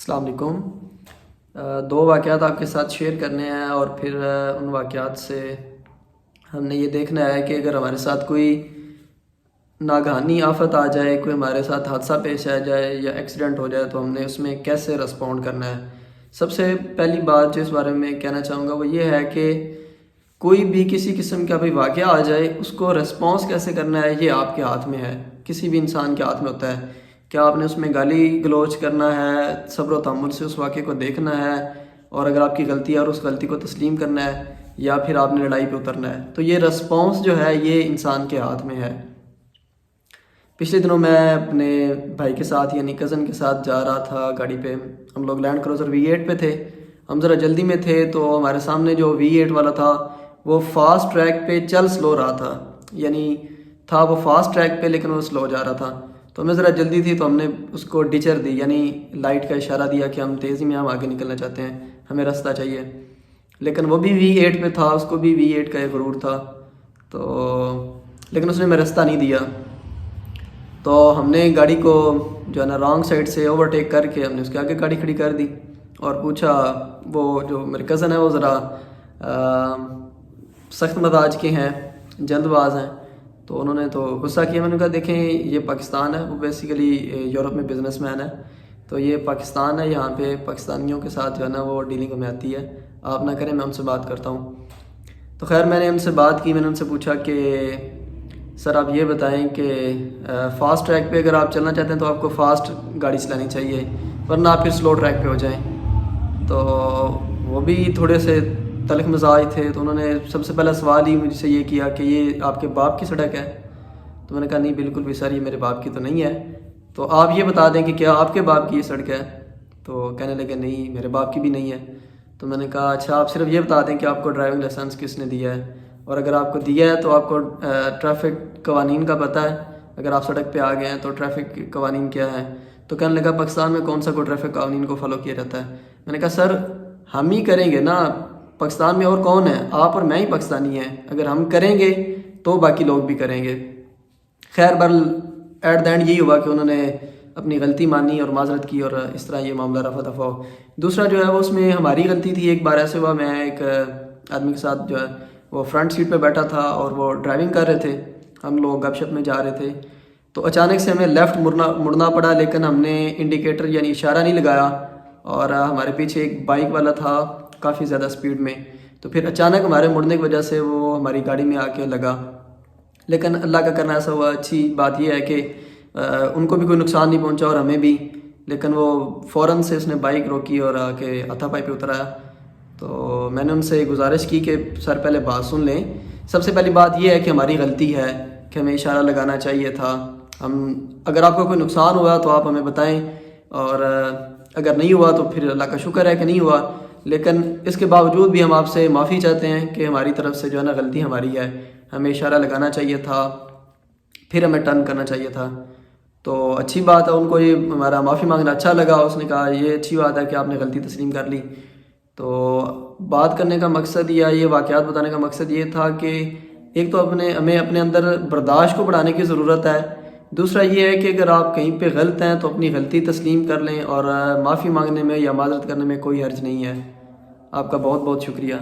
السلام علیکم۔ دو واقعات آپ کے ساتھ شیئر کرنے ہیں اور پھر ان واقعات سے ہم نے یہ دیکھنا ہے کہ اگر ہمارے ساتھ کوئی ناگہانی آفت آ جائے، کوئی ہمارے ساتھ حادثہ پیش آ جائے یا ایکسیڈنٹ ہو جائے تو ہم نے اس میں کیسے رسپونڈ کرنا ہے۔ سب سے پہلی بات جو اس بارے میں کہنا چاہوں گا وہ یہ ہے کہ کوئی بھی کسی قسم کا بھی واقعہ آ جائے اس کو ریسپانس کیسے کرنا ہے یہ آپ کے ہاتھ میں ہے، کسی بھی انسان کے ہاتھ میں ہوتا ہے۔ کیا آپ نے اس میں گالی گلوچ کرنا ہے، صبر و تحمل سے اس واقعے کو دیکھنا ہے، اور اگر آپ کی غلطی ہے اور اس غلطی کو تسلیم کرنا ہے، یا پھر آپ نے لڑائی پہ اترنا ہے۔ تو یہ رسپانس جو ہے یہ انسان کے ہاتھ میں ہے۔ پچھلے دنوں میں اپنے بھائی کے ساتھ یعنی کزن کے ساتھ جا رہا تھا گاڑی پہ، ہم لوگ لینڈ کروزر V8 پہ تھے، ہم ذرا جلدی میں تھے تو ہمارے سامنے جو V8 والا تھا وہ فاسٹ ٹریک پہ چل سلو رہا تھا، یعنی تھا وہ فاسٹ ٹریک پہ لیکن وہ سلو جا رہا تھا۔ تو ہمیں ذرا جلدی تھی تو ہم نے اس کو ڈیچر دی، یعنی لائٹ کا اشارہ دیا کہ ہم تیزی میں آگے نکلنا چاہتے ہیں، ہمیں راستہ چاہیے۔ لیکن وہ بھی V8 پہ تھا، اس کو بھی V8 کا ایک غرور تھا، تو لیکن اس نے ہمیں راستہ نہیں دیا۔ تو ہم نے گاڑی کو جو ہے نا رانگ سائڈ سے اوورٹیک کر کے ہم نے اس کے آگے گاڑی کھڑی کر دی اور پوچھا، وہ جو میرے کزن ہے وہ ذرا سخت مزاج کے ہیں، جلد باز ہیں، تو انہوں نے تو غصہ کیا۔ میں نے کہا دیکھیں یہ پاکستان ہے، وہ بیسیکلی یورپ میں بزنس مین ہے، تو یہ پاکستان ہے، یہاں پہ پاکستانیوں کے ساتھ جو ہے نا وہ ڈیلنگ ہمیں آتی ہے، آپ نہ کریں، میں ان سے بات کرتا ہوں۔ تو خیر میں نے ان سے بات کی، میں نے ان سے پوچھا کہ سر آپ یہ بتائیں کہ فاسٹ ٹریک پہ اگر آپ چلنا چاہتے ہیں تو آپ کو فاسٹ گاڑی چلانی چاہیے، ورنہ آپ پھر سلو ٹریک پہ ہو جائیں۔ تو وہ بھی تھوڑے سے تلخ مزاج تھے، تو انہوں نے سب سے پہلا سوال ہی مجھ سے یہ کیا کہ یہ آپ کے باپ کی سڑک ہے؟ تو میں نے کہا نہیں بالکل بھی سر، یہ میرے باپ کی تو نہیں ہے، تو آپ یہ بتا دیں کہ کیا آپ کے باپ کی یہ سڑک ہے؟ تو کہنے لگے نہیں میرے باپ کی بھی نہیں ہے۔ تو میں نے کہا اچھا آپ صرف یہ بتا دیں کہ آپ کو ڈرائیونگ لائسنس کس نے دیا ہے، اور اگر آپ کو دیا ہے تو آپ کو ٹریفک قوانین کا پتہ ہے، اگر آپ سڑک پہ آ گئے ہیں تو ٹریفک قوانین کیا ہیں؟ تو کہنے لگا پاکستان میں کون سا کوئی ٹریفک قوانین کو فالو کیا جاتا ہے۔ میں نے کہا سر ہم ہی کریں گے نا، پاکستان میں اور کون ہے؟ آپ اور میں ہی پاکستانی ہیں، اگر ہم کریں گے تو باقی لوگ بھی کریں گے۔ خیر بر ایٹ دا اینڈ یہی ہوا کہ انہوں نے اپنی غلطی مانی اور معذرت کی، اور اس طرح یہ معاملہ رفع دفع ہو۔ دوسرا جو ہے وہ اس میں ہماری غلطی تھی۔ ایک بار ایسے ہوا، میں ایک آدمی کے ساتھ جو ہے وہ فرنٹ سیٹ پہ بیٹھا تھا اور وہ ڈرائیونگ کر رہے تھے، ہم لوگ گپ شپ میں جا رہے تھے، تو اچانک سے ہمیں لیفٹ مڑنا پڑا، لیکن ہم نے انڈیکیٹر یعنی اشارہ نہیں لگایا، اور ہمارے پیچھے ایک بائک والا تھا کافی زیادہ سپیڈ میں، تو پھر اچانک ہمارے مڑنے کی وجہ سے وہ ہماری گاڑی میں آ کے لگا۔ لیکن اللہ کا کرنا ایسا ہوا، اچھی بات یہ ہے کہ ان کو بھی کوئی نقصان نہیں پہنچا اور ہمیں بھی، لیکن وہ فوراً سے اس نے بائک روکی اور آ کے ہاتھا پائی پہ اترایا۔ تو میں نے ان سے گزارش کی کہ سر پہلے بات سن لیں، سب سے پہلی بات یہ ہے کہ ہماری غلطی ہے کہ ہمیں اشارہ لگانا چاہیے تھا۔ اگر آپ کو کوئی نقصان ہوا تو آپ ہمیں بتائیں، اور اگر نہیں ہوا تو پھر اللہ کا شکر ہے کہ نہیں ہوا، لیکن اس کے باوجود بھی ہم آپ سے معافی چاہتے ہیں کہ ہماری طرف سے جو ہے نا غلطی ہماری ہے، ہمیں اشارہ لگانا چاہیے تھا، پھر ہمیں ٹرن کرنا چاہیے تھا۔ تو اچھی بات ہے، ان کو یہ ہمارا معافی مانگنا اچھا لگا، اس نے کہا یہ اچھی بات ہے کہ آپ نے غلطی تسلیم کر لی۔ تو بات کرنے کا مقصد یا یہ واقعات بتانے کا مقصد یہ تھا کہ ایک تو ہمیں اپنے اندر برداشت کو بڑھانے کی ضرورت ہے، دوسرا یہ ہے کہ اگر آپ کہیں پہ غلط ہیں تو اپنی غلطی تسلیم کر لیں، اور معافی مانگنے میں یا معذرت کرنے میں کوئی حرج نہیں ہے۔ آپ کا بہت بہت شکریہ۔